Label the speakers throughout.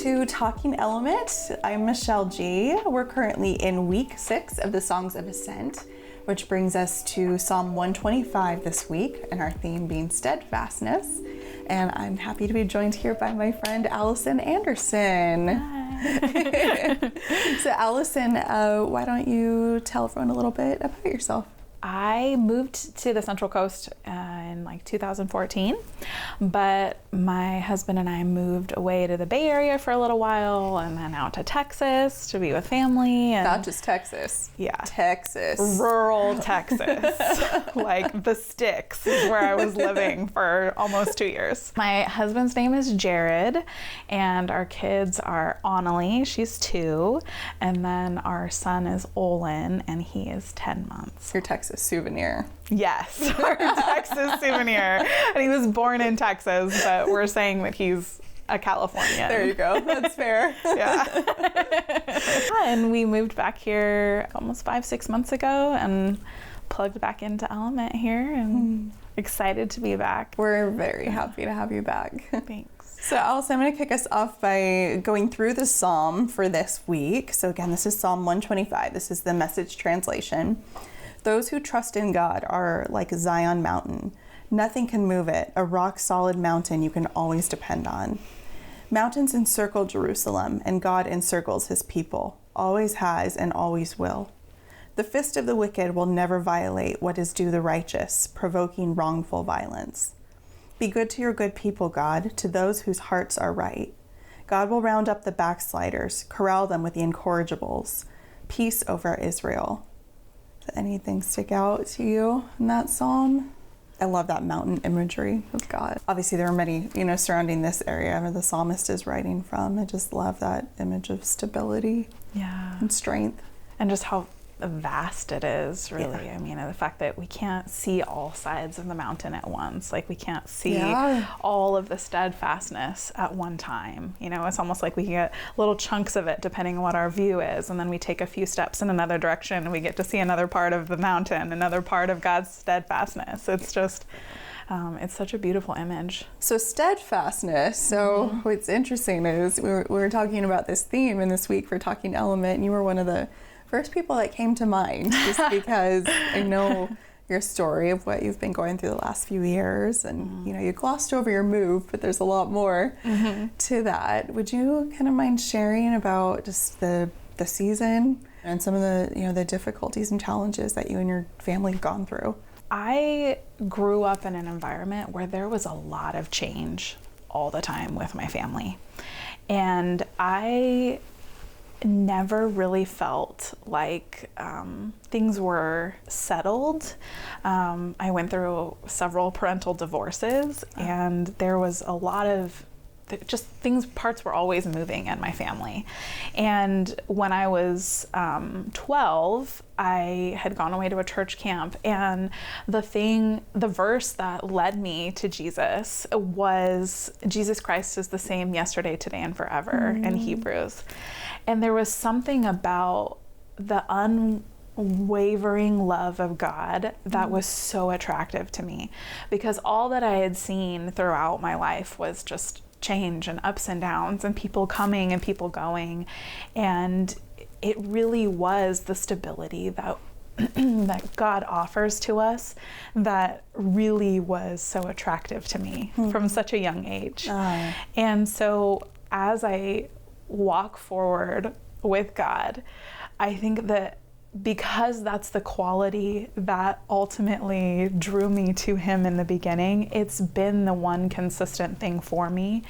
Speaker 1: to Talking Element. I'm Michelle G. We're currently in week 6 of the Songs of Ascent, which brings us to Psalm 125 this week, and our theme being Steadfastness. And I'm happy to be joined here by my friend Allison Anderson.
Speaker 2: Hi.
Speaker 1: So Allison, why don't you tell everyone a little bit about yourself?
Speaker 2: I moved to the Central Coast in 2014, but my husband and I moved away to the Bay Area for a little while and then out to Texas to be with family. And
Speaker 1: not just Texas.
Speaker 2: Yeah.
Speaker 1: Texas.
Speaker 2: Rural Texas. Like the sticks is where I was living for almost 2 years. My husband's name is Jared, and our kids are Annalie, she's 2, and then our son is Olin, and he is 10 months.
Speaker 1: Your Texas souvenir.
Speaker 2: Yes, our Texas souvenir. And he was born in Texas, but we're saying that he's a Californian.
Speaker 1: There you go. That's fair.
Speaker 2: Yeah. And we moved back here almost 5-6 months ago and plugged back into Element here and excited to be back.
Speaker 1: We're very happy to have you back.
Speaker 2: Thanks.
Speaker 1: So Allison, I'm going to kick us off by going through the psalm for this week. So again, this is Psalm 125. This is the Message translation. Those who trust in God are like Zion Mountain. Nothing can move it, a rock-solid mountain you can always depend on. Mountains encircle Jerusalem, and God encircles his people, always has and always will. The fist of the wicked will never violate what is due the righteous, provoking wrongful violence. Be good to your good people, God, to those whose hearts are right. God will round up the backsliders, corral them with the incorrigibles. Peace over Israel. Did anything stick out to you in that psalm? I love that mountain imagery of God. Obviously, there are many, surrounding this area where the psalmist is writing from. I just love that image of stability and strength.
Speaker 2: And just how vast it is, really. Yeah. I mean, the fact that we can't see all sides of the mountain at once. Like, we can't see all of the steadfastness at one time. It's almost like we can get little chunks of it depending on what our view is, and then we take a few steps in another direction and we get to see another part of the mountain, another part of God's steadfastness. It's just it's such a beautiful image.
Speaker 1: So steadfastness. So what's interesting is we were talking about this theme in this week for Talking Element, and you were one of the first people that came to mind, just because I know your story of what you've been going through the last few years, and you glossed over your move, but there's a lot more to that. Would you kind of mind sharing about just the season and some of the the difficulties and challenges that you and your family have gone through?
Speaker 2: I grew up in an environment where there was a lot of change all the time with my family, and I never really felt like things were settled. I went through several parental divorces, and there was a lot of parts were always moving in my family. And when I was 12, I had gone away to a church camp, and the verse that led me to Jesus was, Jesus Christ is the same yesterday, today, and forever in Hebrews. And there was something about the unwavering love of God that was so attractive to me, because all that I had seen throughout my life was just change and ups and downs and people coming and people going. And it really was the stability that that God offers to us that really was so attractive to me from such a young age. And so as I walk forward with God, I think that because that's the quality that ultimately drew me to him in the beginning, it's been the one consistent thing for me.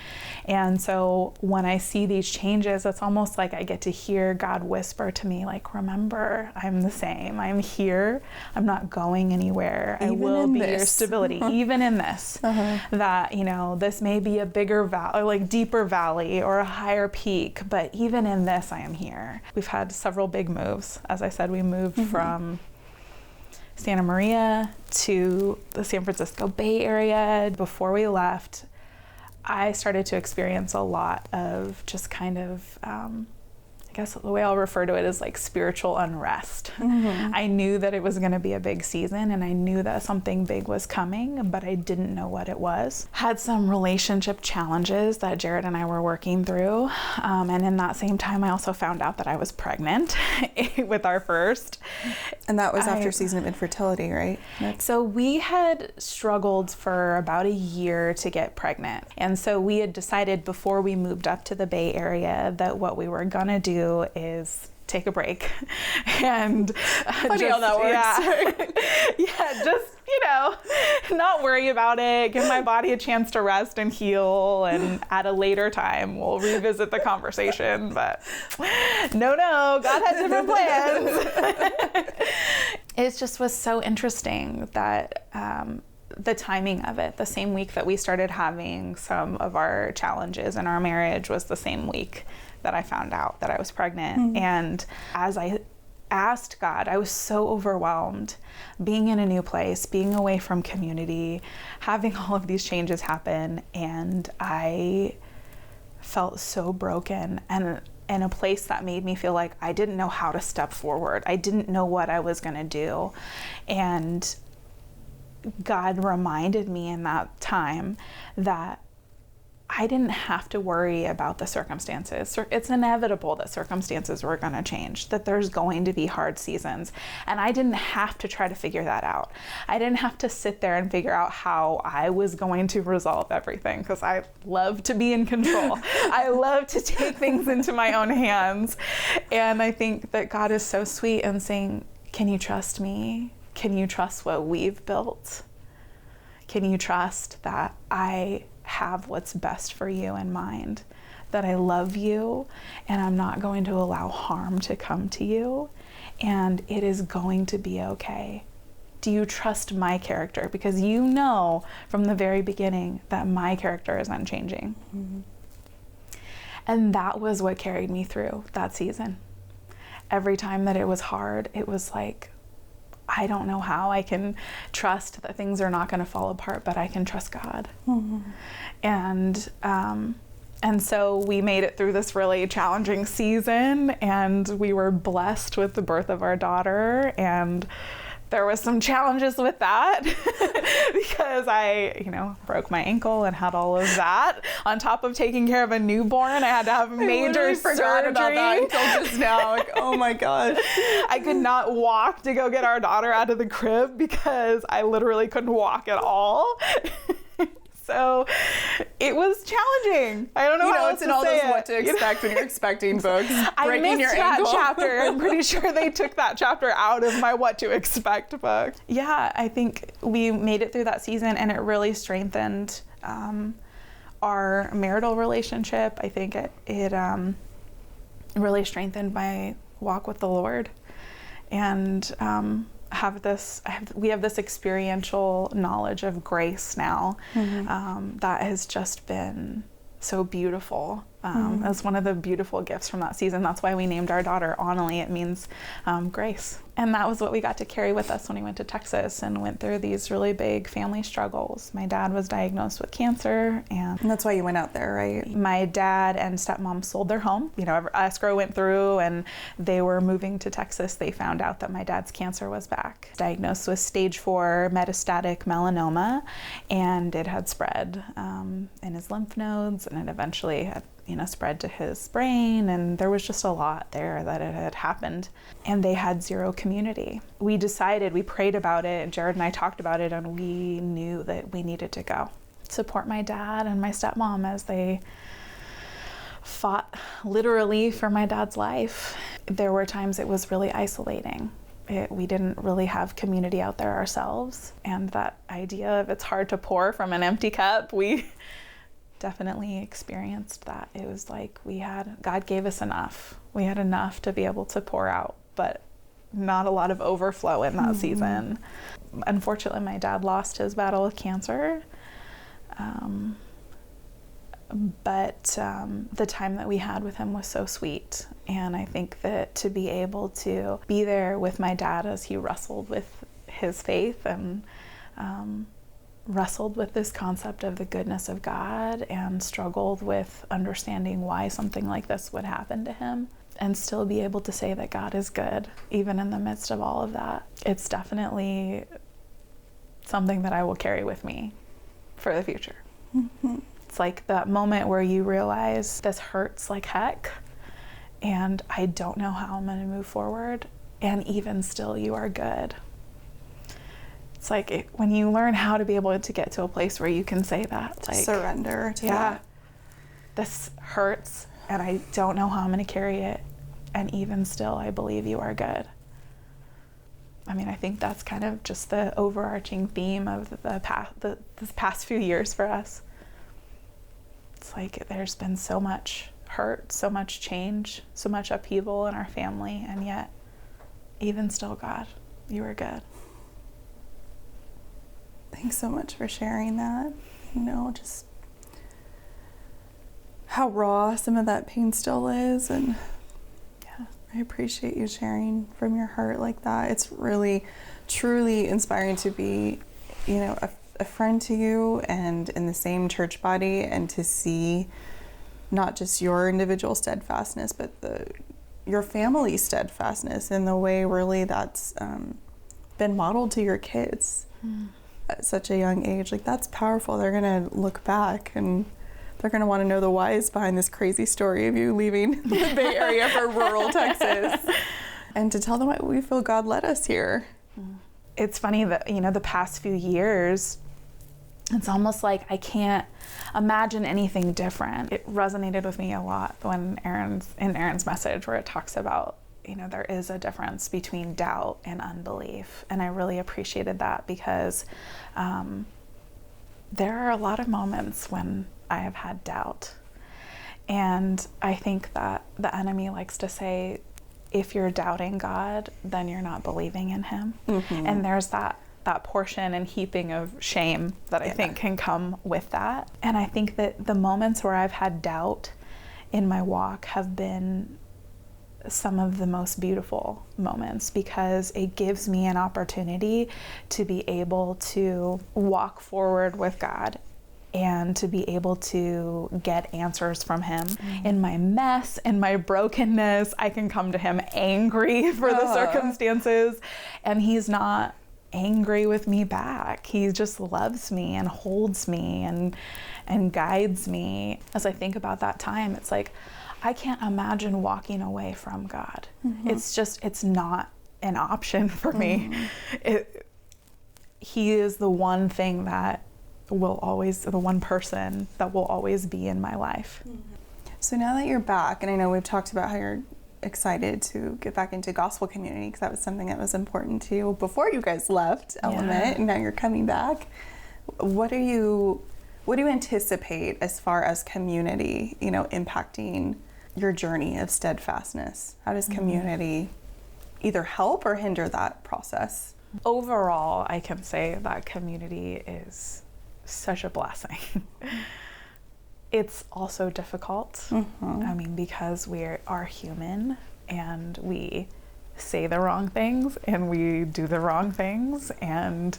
Speaker 2: And so when I see these changes, it's almost like I get to hear God whisper to me, like, remember, I'm the same. I'm here. I'm not going anywhere. I will be your stability, even in this. That, this may be a bigger valley, like deeper valley or a higher peak, but even in this, I am here. We've had several big moves. As I said, we moved from Santa Maria to the San Francisco Bay Area. Before we left, I started to experience a lot of just kind of I guess the way I'll refer to it is like spiritual unrest. I knew that it was going to be a big season, and I knew that something big was coming, but I didn't know what it was. Had some relationship challenges that Jared and I were working through. And in that same time, I also found out that I was pregnant with our first.
Speaker 1: And that was after season of infertility, right?
Speaker 2: So we had struggled for about a year to get pregnant. And so we had decided before we moved up to the Bay Area that what we were gonna do is take a break and
Speaker 1: funny how that works.
Speaker 2: Yeah, just, not worry about it, give my body a chance to rest and heal, and at a later time we'll revisit the conversation. But no, God had different plans. It just was so interesting that the timing of it, the same week that we started having some of our challenges in our marriage was the same week that I found out that I was pregnant. And as I asked God, I was so overwhelmed being in a new place, being away from community, having all of these changes happen, and I felt so broken and in a place that made me feel like I didn't know how to step forward. I didn't know what I was going to do. And God reminded me in that time that I didn't have to worry about the circumstances. It's inevitable that circumstances were going to change, that there's going to be hard seasons. And I didn't have to try to figure that out. I didn't have to sit there and figure out how I was going to resolve everything, because I love to be in control. I love to take things into my own hands. And I think that God is so sweet in saying, can you trust me? Can you trust what we've built? Can you trust that I have what's best for you in mind, that I love you and I'm not going to allow harm to come to you, and it is going to be okay? Do you trust my character? Because you know from the very beginning that my character is unchanging. And that was what carried me through that season. Every time that it was hard, it was like, I don't know how I can trust that things are not going to fall apart, but I can trust God. And so we made it through this really challenging season, and we were blessed with the birth of our daughter. And there was some challenges with that because I, broke my ankle and had all of that. On top of taking care of a newborn, I had to have major surgery.
Speaker 1: Forgot about that until just now. Like, oh my gosh.
Speaker 2: I could not walk to go get our daughter out of the crib because I literally couldn't walk at all. So it was challenging. I don't know how else to say it.
Speaker 1: It's in all those what to expect when you're expecting books.
Speaker 2: I missed that chapter. I'm pretty sure they took that chapter out of my what to expect book. Yeah, I think we made it through that season, and it really strengthened our marital relationship. I think it really strengthened my walk with the Lord, and we have this experiential knowledge of grace now that has just been so beautiful. As one of the beautiful gifts from that season. That's why we named our daughter Annalie. It means grace. And that was what we got to carry with us when we went to Texas and went through these really big family struggles. My dad was diagnosed with cancer, and
Speaker 1: that's why you went out there, right?
Speaker 2: My dad and stepmom sold their home. Escrow went through and they were moving to Texas. They found out that my dad's cancer was back. Diagnosed with stage 4 metastatic melanoma, and it had spread in his lymph nodes, and it eventually had spread to his brain, and there was just a lot there that it had happened, and they had zero community. We prayed about it, Jared and I talked about it, and we knew that we needed to go support my dad and my stepmom as they fought literally for my dad's life. There were times it was really isolating. We didn't really have community out there ourselves, and that idea of it's hard to pour from an empty cup, we definitely experienced that. It was like God gave us enough. We had enough to be able to pour out, but not a lot of overflow in that season. Unfortunately, my dad lost his battle with cancer. But the time that we had with him was so sweet. And I think that to be able to be there with my dad as he wrestled with his faith and wrestled with this concept of the goodness of God and struggled with understanding why something like this would happen to him. and still be able to say that God is good, even in the midst of all of that. It's definitely something that I will carry with me for the future. Mm-hmm. It's like that moment where you realize this hurts like heck, and I don't know how I'm going to move forward, and even still, you are good. It's like when you learn how to be able to get to a place where you can say that, like,
Speaker 1: surrender to that.
Speaker 2: This hurts, and I don't know how I'm going to carry it, and even still, I believe you are good. I mean, I think that's kind of just the overarching theme of this past few years for us. It's like there's been so much hurt, so much change, so much upheaval in our family, and yet, even still, God, you are good.
Speaker 1: Thanks so much for sharing that. Just how raw some of that pain still is, and I appreciate you sharing from your heart like that. It's really, truly inspiring to be, a friend to you and in the same church body, and to see not just your individual steadfastness, but your family steadfastness in the way really that's been modeled to your kids at such a young age. Like, that's powerful. They're going to look back and they're going to want to know the whys behind this crazy story of you leaving the Bay Area for rural Texas, and to tell them what we feel God led us here.
Speaker 2: It's funny that, the past few years, it's almost like I can't imagine anything different. It resonated with me a lot when Aaron's message, where it talks about, there is a difference between doubt and unbelief. And I really appreciated that, because there are a lot of moments when I have had doubt. And I think that the enemy likes to say, if you're doubting God, then you're not believing in him. Mm-hmm. And there's that portion and heaping of shame that I think can come with that. And I think that the moments where I've had doubt in my walk have been some of the most beautiful moments, because it gives me an opportunity to be able to walk forward with God and to be able to get answers from him. In my mess, in my brokenness, I can come to him angry for the circumstances, and he's not angry with me back. He just loves me and holds me and guides me. As I think about that time, it's like, I can't imagine walking away from God. Mm-hmm. It's not an option for me. He is the one thing that the one person that will always be in my life.
Speaker 1: So now that you're back, and I know we've talked about how you're excited to get back into gospel community, because that was something that was important to you before you guys left Element, and now you're coming back. What do you anticipate as far as community, impacting your journey of steadfastness? How does community either help or hinder that process?
Speaker 2: Overall, I can say that community is such a blessing. It's also difficult. I mean, because we are human, and we say the wrong things and we do the wrong things, and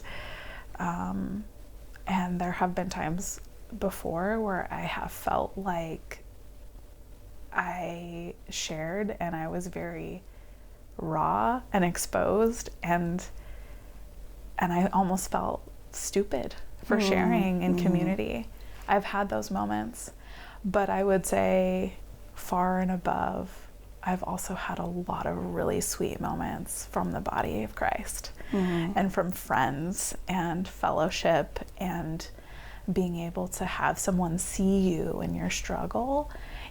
Speaker 2: there have been times before where I have felt like I shared and I was very raw and exposed, and I almost felt stupid for sharing in community. I've had those moments, but I would say far and above, I've also had a lot of really sweet moments from the body of Christ, and from friends and fellowship, and being able to have someone see you in your struggle,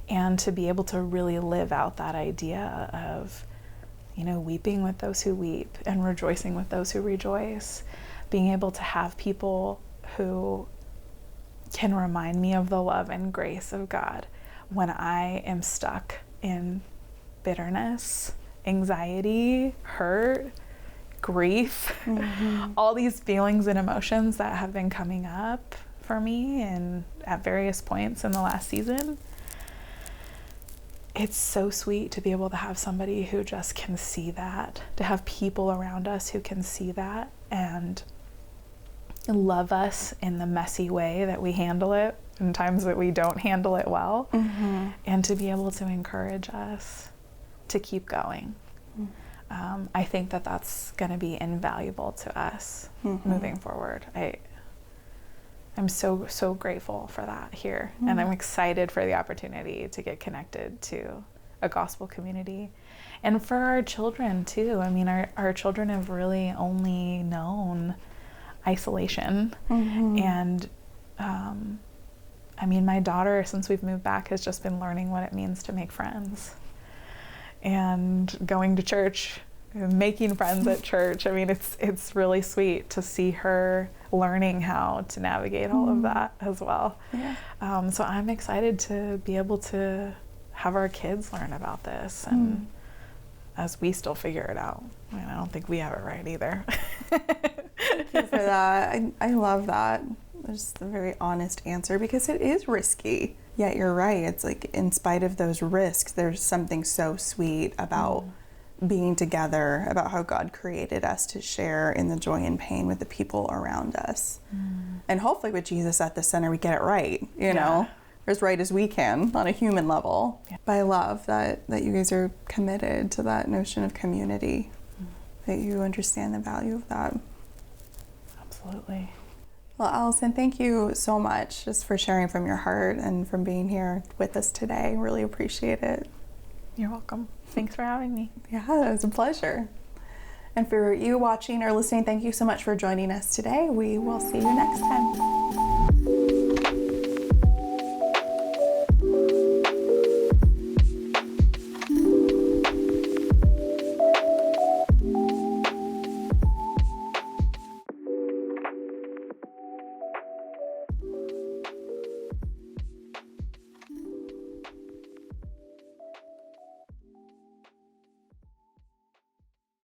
Speaker 2: and to be able to really live out that idea of, weeping with those who weep and rejoicing with those who rejoice. Being able to have people who can remind me of the love and grace of God when I am stuck in bitterness, anxiety, hurt, grief, all these feelings and emotions that have been coming up for me and at various points in the last season. It's so sweet to be able to have somebody who just can see that, to have people around us who can see that and love us in the messy way that we handle it, and times that we don't handle it well, and to be able to encourage us to keep going. I think that that's going to be invaluable to us moving forward. I'm so grateful for that here, and I'm excited for the opportunity to get connected to a gospel community, and for our children too. I mean, our children have really only known isolation, and I mean, my daughter, since we've moved back, has just been learning what it means to make friends and going to church, making friends at church. I mean, it's really sweet to see her learning how to navigate all of that as well. Yeah. So I'm excited to be able to have our kids learn about this, and as we still figure it out. I mean, I don't think we have it right either.
Speaker 1: Thank you for that. I love that. Just a very honest answer, because it is risky. Yet you're right. It's like, in spite of those risks, there's something so sweet about being together, about how God created us to share in the joy and pain with the people around us. And hopefully with Jesus at the center, we get it right, you know, as right as we can on a human level. But I love that you guys are committed to that notion of community, that you understand the value of that.
Speaker 2: Absolutely.
Speaker 1: Well, Allison, thank you so much just for sharing from your heart and from being here with us today. Really appreciate it.
Speaker 2: You're welcome. Thanks for having me.
Speaker 1: Yeah, it was a pleasure. And for you watching or listening, thank you so much for joining us today. We will see you next time.